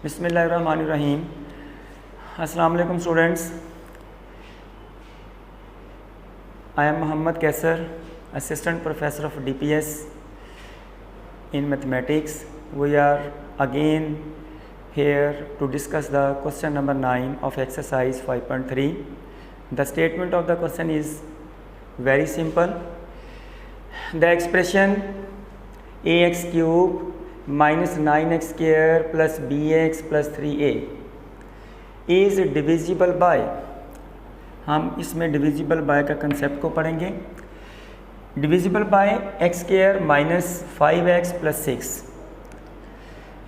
बिस्मिल्लाहिर्रहमानिर्रहीम। अस्सलाम वालेकुम students. I am Mohammad Kaiser, assistant professor of DPS in mathematics. We are again here to discuss the question number 9 of exercise 5.3. The statement of the question is very simple. The expression ax cube minus 9x square plus bx plus 3a is divisible by, हम इसमें divisible by का concept को पढ़ेंगे। Divisible by x square minus 5x plus 6,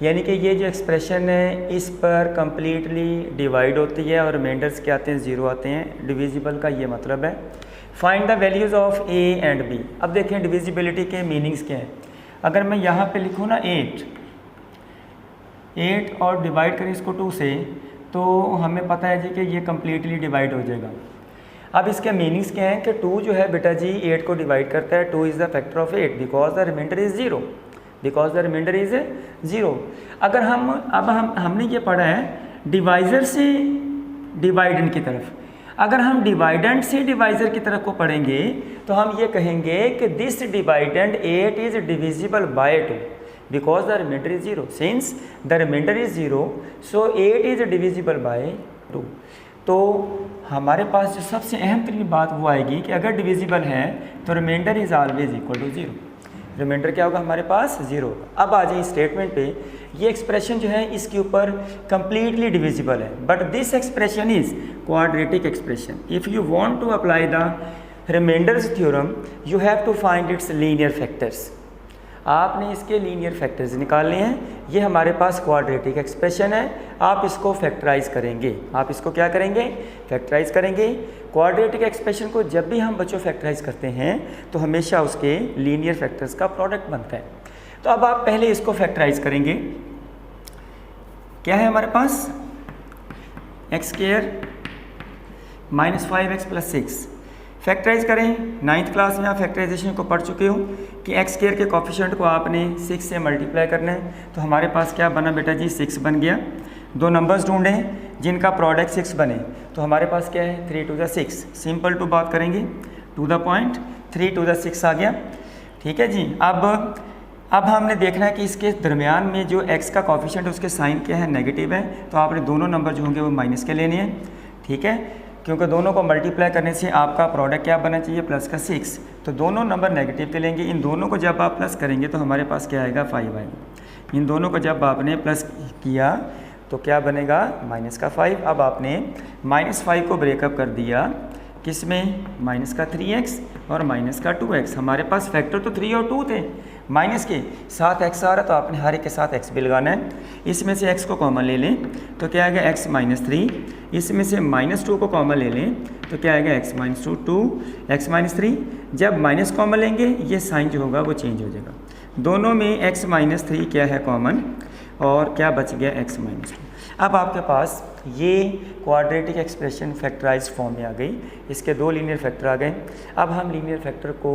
यानी कि ये जो expression है इस पर कम्प्लीटली डिवाइड होती है और रिमाइंडर्स क्या आते हैं, ज़ीरो आते हैं। डिविजिबल का ये मतलब है। Find the values of a and b। अब देखें डिविजिबिलिटी के मीनिंग्स क्या हैं। अगर मैं यहाँ पे लिखूँ ना 8 और डिवाइड करें इसको 2 से, तो हमें पता है जी कि ये कम्प्लीटली डिवाइड हो जाएगा। अब इसके मीनिंग्स क्या हैं कि 2 जो है बेटा जी 8 को डिवाइड करता है। 2 is the factor of 8 because the remainder is zero. अगर हमने ये पढ़ा है डिवाइज़र से डिवाइडेंड की तरफ। अगर हम डिवाइडेंड से डिवाइज़र की तरफ को पढ़ेंगे तो हम ये कहेंगे कि this dividend 8 is divisible by 2 because the remainder is zero. Since the remainder is zero so 8 is divisible by 2। तो हमारे पास जो सबसे अहम तरीन बात वो आएगी कि अगर डिविजिबल है तो remainder is always equal to zero. Remainder क्या होगा हमारे पास, ज़ीरो होगा। अब आ जाए स्टेटमेंट पे। ये एक्सप्रेशन जो है इसके ऊपर कम्प्लीटली डिविजिबल है, but this expression is quadratic expression. If you want to apply the remainders theorem you have to find its linear factors. आपने इसके लीनियर फैक्टर्स निकालने हैं। ये हमारे पास क्वाड्रेटिक एक्सप्रेशन है, आप इसको फैक्टराइज करेंगे। आप इसको क्या करेंगे, फैक्टराइज करेंगे। क्वाड्रेटिक एक्सप्रेशन को जब भी हम बच्चों फैक्टराइज करते हैं तो हमेशा उसके लीनियर फैक्टर्स का प्रोडक्ट बनता है। तो अब आप पहले इसको फैक्टराइज करेंगे। क्या है हमारे पास, x square minus 5x plus 6। Factorise करें। 9th क्लास में आप फैक्टराइजेशन को पढ़ चुके हो कि एक्स स्क्वायर के कोफिशिएंट को आपने 6 से मल्टीप्लाई करना है। तो हमारे पास क्या बना बेटा जी, 6 बन गया। दो नंबर्स ढूंढें जिनका प्रोडक्ट 6 बने, तो हमारे पास क्या है 3 to the 6। सिंपल टू बात करेंगे, to the point 3 to the 6 आ गया। ठीक है जी। अब हमने देखना है कि इसके दरमियान में जो x का कोफिशिएंट है उसके साइन क्या है, नेगेटिव है। तो आपने दोनों नंबर जो होंगे वो माइनस के लेने हैं। ठीक है, क्योंकि दोनों को मल्टीप्लाई करने से आपका प्रोडक्ट क्या बनना चाहिए, प्लस का 6। तो दोनों नंबर नेगेटिव के लेंगे। इन दोनों को जब आप प्लस करेंगे तो हमारे पास क्या आएगा, 5 आएगा। इन दोनों को जब आपने प्लस किया तो क्या बनेगा, माइनस का 5। अब आपने माइनस 5 को ब्रेकअप कर दिया किस में, माइनस का 3x और माइनस का 2x। हमारे पास फैक्टर तो 3 और 2 थे, माइनस के साथ x आ रहा तो आपने हर एक के साथ x भी लगाना है। इसमें से x को कॉमन ले लें तो क्या आएगा, x माइनस 3। इसमें से माइनस 2 को कॉमन ले लें तो क्या आएगा, x माइनस 2 x माइनस 3। जब माइनस कॉमन लेंगे ये साइन जो होगा वो चेंज हो जाएगा। दोनों में x माइनस 3 क्या है कॉमन, और क्या बच गया, x माइनस 2। अब आपके पास ये क्वाड्रेटिक एक्सप्रेशन फैक्टराइज फॉर्म में आ गई। इसके दो लीनियर फैक्टर आ गए। अब हम लीनियर फैक्टर को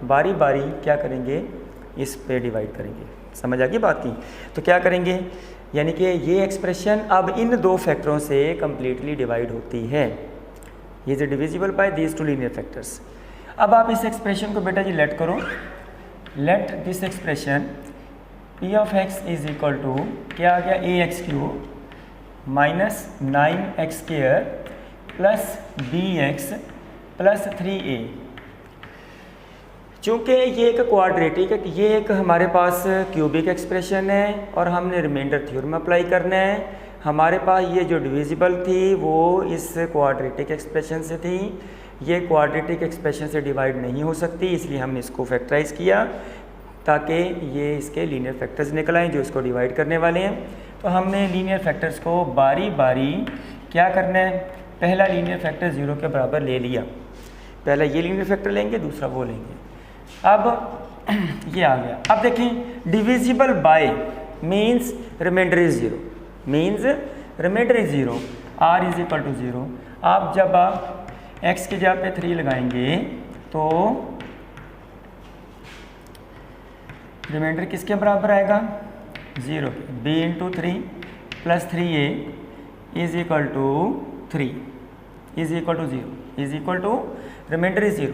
बारी बारी क्या करेंगे, इस पे डिवाइड करेंगे। समझ आ गई बात की। तो क्या करेंगे, यानी कि ये एक्सप्रेशन अब इन दो फैक्टरों से कम्प्लीटली डिवाइड होती है। ये is divisible by these two linear factors. अब आप इस एक्सप्रेशन को बेटा जी लेट करो। Let this expression p of x is equal to क्या आ गया, ax cube minus 9x square plus bx plus 3a। चूँकि ये एक क्वाड्रेटिक है, ये एक हमारे पास क्यूबिक एक्सप्रेशन है और हमने रिमाइंडर थ्योरम अप्लाई करना है। हमारे पास ये जो डिविजिबल थी वो इस क्वाड्रेटिक एक्सप्रेशन से थी। ये क्वाड्रेटिक एक्सप्रेशन से डिवाइड नहीं हो सकती, इसलिए हमने इसको फैक्टराइज किया ताकि ये इसके लीनियर फैक्टर्स निकल आएँ जो इसको डिवाइड करने वाले हैं। तो हमने लीनियर फैक्टर्स को बारी बारी क्या करना है, पहला लीनियर फैक्टर 0 के बराबर ले लिया। पहला ये लीनियर फैक्टर लेंगे, दूसरा वो लेंगे। अब ये आ गया। अब देखें divisible by means remainder is 0, means remainder is 0, r is equal to 0। आप जब आप x की जगह पे 3 लगाएंगे तो रिमाइंडर किसके बराबर आएगा, 0 के। b into 3 plus 3a is equal to 3 is equal to 0 is equal to remainder is 0।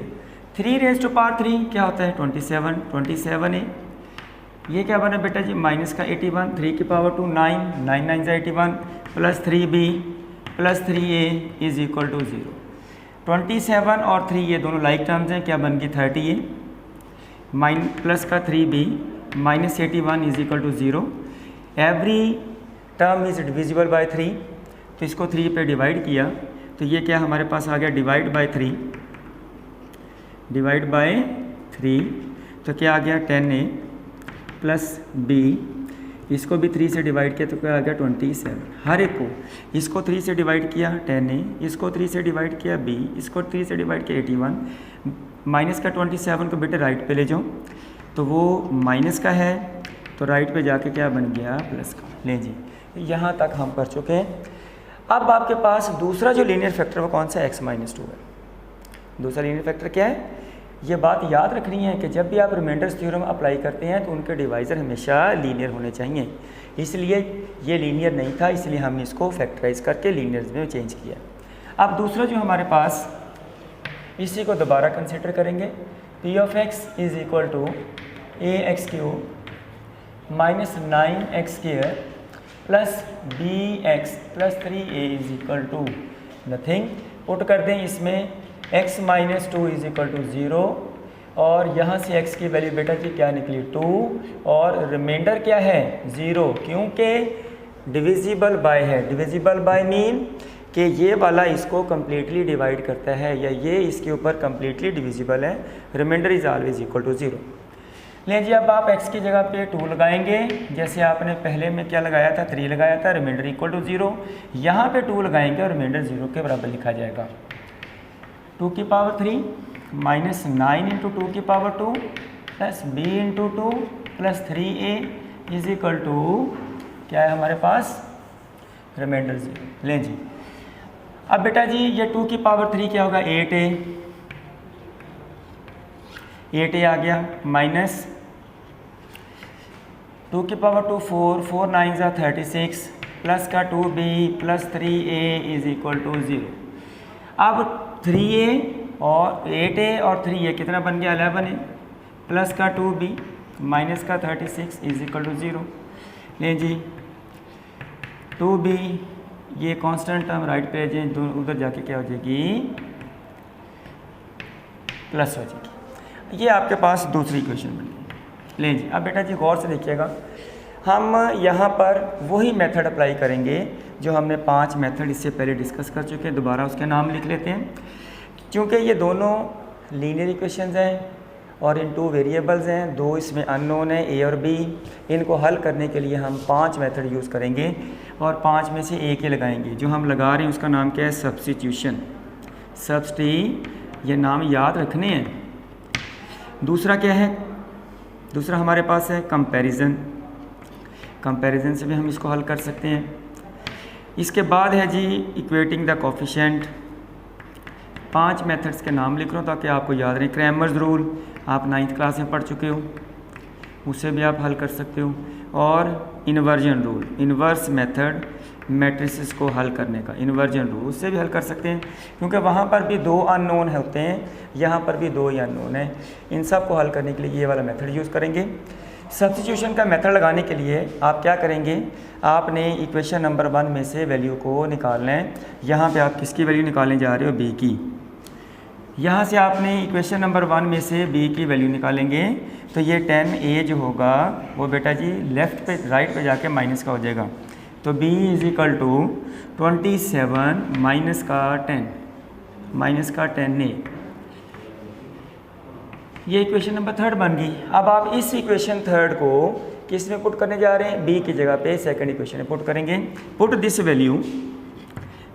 3 raise to power 3 क्या होता है 27a। ये क्या बना बेटा जी माइनस का 81, 3 की पावर 2 9, 9 9 से 81 plus 3b plus 3a is equal to 0। 27 और 3 ये दोनों लाइक टर्म्स हैं, क्या बन गई 30a प्लस का 3b minus 81 is equal to 0। Every term is divisible by 3, तो इसको 3 पे डिवाइड किया तो ये क्या हमारे पास आ गया डिवाइड बाय 3, डिवाइड बाय 3 तो क्या आ गया 10a प्लस b, इसको भी 3 से डिवाइड किया तो क्या आ गया 27। हर एक को इसको 3 से डिवाइड किया 10a, इसको 3 से डिवाइड किया b, इसको 3 से डिवाइड किया 81, माइनस का 27 को बेटे राइट पे ले जाओ तो वो माइनस का है तो राइट पे जाके क्या बन गया प्लस का। लें जी यहाँ तक हम कर चुके हैं। अब आपके पास दूसरा जो लीनियर फैक्टर वो कौन सा x माइनस 2 है। दूसरा लीनियर फैक्टर क्या है, ये बात याद रखनी है कि जब भी आप रिमाइंडर्स थ्योरम अप्लाई करते हैं तो उनके डिवाइज़र हमेशा लीनियर होने चाहिए। इसलिए ये लीनियर नहीं था, इसलिए हमने इसको फैक्टराइज करके लीनियर्स में चेंज किया। अब दूसरा जो हमारे पास, इसी को दोबारा कंसिडर करेंगे, p of x is equal to ax³ minus 9x square plus bx plus 3a is equal to nothing. Put कर दें इसमें x minus 2 is equal to 0 और यहाँ से x की वैल्यू बेटा जी क्या निकली 2 और रिमाइंडर क्या है 0, क्योंकि डिविजिबल बाय है। डिविजिबल बाय मीन कि ये वाला इसको कम्प्लीटली डिवाइड करता है या ये इसके ऊपर कम्प्लीटली डिविजिबल है। Remainder is always equal to 0। लें जी अब आप x की जगह पे 2 लगाएंगे, जैसे आपने पहले में क्या लगाया था 3 लगाया था, रिमाइंडर इक्वल टू 0। यहाँ पे 2 लगाएंगे और रिमाइंडर 0 के बराबर लिखा जाएगा। 2 की पावर 3 माइनस 9 इंटू 2 की power 2 plus b into 2 plus 3a is equal to क्या है हमारे पास रिमाइंडर 0। लें जी अब बेटा जी ये 2 की पावर 3 क्या होगा 8a आ गया माइनस 2 की पावर 2 4, 4 9 जा 36 प्लस का 2b plus 3a is equal to 0। अब 3a और 8a और 3a कितना बन गया 11a प्लस का 2b माइनस का 36 इज इक्वल टू 0। लें जी 2b ये कांस्टेंट टर्म राइट पे जाए उधर जाके क्या हो जाएगी प्लस हो जाएगी। ये आपके पास दूसरी इक्वेशन बन गई। लें जी अब बेटा जी गौर से देखिएगा, हम यहाँ पर वही मेथड अप्लाई करेंगे जो हमने 5 मेथड इससे पहले डिस्कस कर चुके हैं। दोबारा उसके नाम लिख लेते हैं, क्योंकि ये दोनों लीनियर इक्वेशंस हैं और इन 2 वेरिएबल्स हैं, 2 इसमें अननोन है a और b। इनको हल करने के लिए हम 5 मेथड यूज़ करेंगे और 5 में से एक ही लगाएंगे। जो हम लगा रहे हैं उसका नाम क्या है सब्स्टिट्यूशन। ये नाम याद रखने हैं। दूसरा क्या है, दूसरा हमारे पास है कंपैरिजन। कंपैरिजन से भी हम इसको हल कर सकते हैं। इसके बाद है जी इक्वेटिंग द कोफिशिएंट। 5 मेथड्स के नाम लिख रहा हूँ ताकि आपको याद रहे। क्रैमर्स रूल आप 9th क्लास में पढ़ चुके हो, उससे भी आप हल कर सकते हो। और inversion rule, inverse method matrices को हल करने का इन्वर्जन रूल, उससे भी हल कर सकते हैं, क्योंकि वहाँ पर भी 2 अननोन होते हैं, यहाँ पर भी 2 ही अननोन हैं। इन सब को हल करने के लिए ये वाला मेथड यूज़ करेंगे। सब्स्टिट्यूशन का मेथड लगाने के लिए आप क्या करेंगे, आपने इक्वेशन नंबर 1 में से वैल्यू को निकालना है। यहाँ पे आप किसकी वैल्यू निकालने जा रहे हो b की। यहाँ से आपने इक्वेशन नंबर 1 में से b की वैल्यू निकालेंगे तो ये 10a जो होगा वो बेटा जी लेफ़्ट पे राइट पे जाके माइनस का हो जाएगा। तो b is equal to 27 minus का 10a। ये इक्वेशन नंबर 3 बन गई। अब आप इस इक्वेशन 3 को किस में पुट करने जा रहे हैं, b की जगह पे सेकंड इक्वेशन में पुट करेंगे। Put this value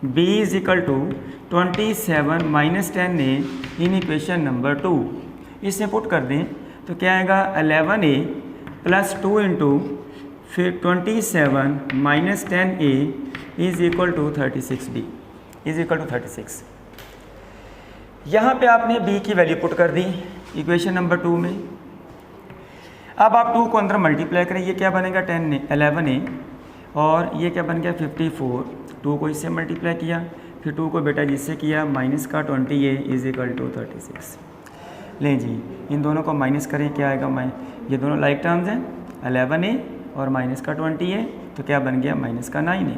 b is equal to 27 minus 10a in equation number 2। इसमें पुट कर दें तो क्या आएगा 11a प्लस 2 इंटू फिर 27 minus 10a is equal to 36b is equal to 36। यहाँ पे आपने b की वैल्यू पुट कर दी इक्वेशन नंबर 2 में। अब आप 2 को अंदर मल्टीप्लाई करें, ये क्या बनेगा 11a और ये क्या बन गया 54, 2 को इससे मल्टीप्लाई किया, फिर 2 को बेटा जिससे किया माइनस का 20a इज इक्वल टू 36। लें जी, इन दोनों को माइनस करें, क्या आएगा, ये दोनों लाइक टर्म्स हैं, 11a और माइनस का 20a, तो क्या बन गया माइनस का 9a।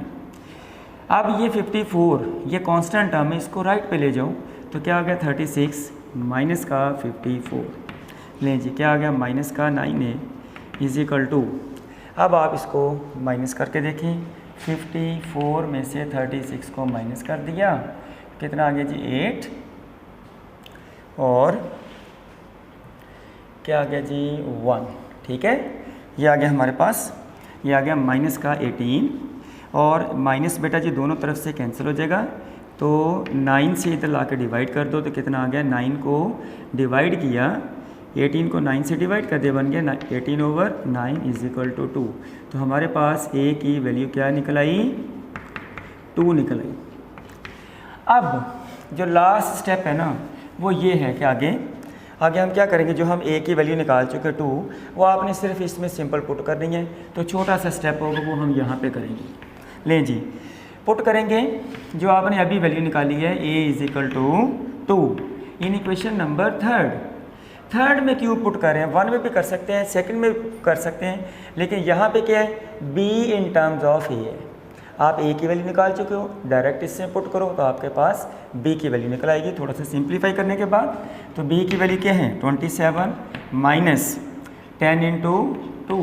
अब ये 54 ये कांस्टेंट टर्म है, इसको राइट पे ले जाऊँ तो क्या आ गया 36 माइनस का 54। लें जी, क्या आ गया माइनस का 9a इज इक्वल टू, अब आप इसको माइनस करके देखें, 54 में से 36 को माइनस कर दिया, कितना आ गया जी 8, और क्या आ गया जी 1, ठीक है। ये आ गया हमारे पास, ये आ गया माइनस का 18, और माइनस बेटा जी दोनों तरफ से कैंसिल हो जाएगा, तो 9 से इधर ला के डिवाइड कर दो तो कितना आ गया, 9 को डिवाइड किया, 18 को 9 से डिवाइड कर दिया, बन गया 18/9 इज इक्वल टू 2। तो हमारे पास a की वैल्यू क्या निकल आई, 2 निकल आई। अब जो लास्ट स्टेप है ना वो ये है कि आगे हम क्या करेंगे, जो हम a की वैल्यू निकाल चुके 2, वो आपने सिर्फ इसमें सिंपल पुट करनी है, तो छोटा सा स्टेप होगा वो हम यहाँ पे करेंगे। लें जी, पुट करेंगे, जो आपने अभी वैल्यू निकाली है a is equal to 2 in equation number third में क्यों पुट कर रहे हैं, 1 में भी कर सकते हैं, सेकंड में कर सकते हैं, लेकिन यहाँ पे क्या है, b in terms of a है। आप a की वैल्यू निकाल चुके हो, डायरेक्ट इससे पुट करो तो आपके पास b की वैल्यू निकल आएगी। थोड़ा सा सिंप्लीफाई करने के बाद तो b की वैल्यू क्या है 27 माइनस 10 इंटू 2।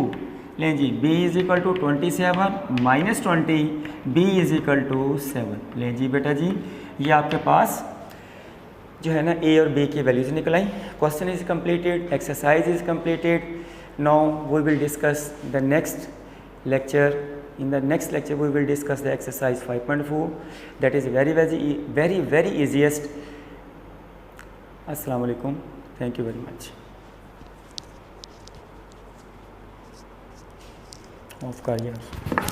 लें जी, b is equal to 27 minus 20, b is equal to 7। लें जी बेटा जी, ये आपके पास जो है ना a और b की वैल्यूज निकल आई। Question is completed, exercise is completed. Now we will discuss the next lecture. In the next lecture we will discuss the exercise 5.4 that is very easiest. Assalamu alaikum, thank you very much. Off kar yaar.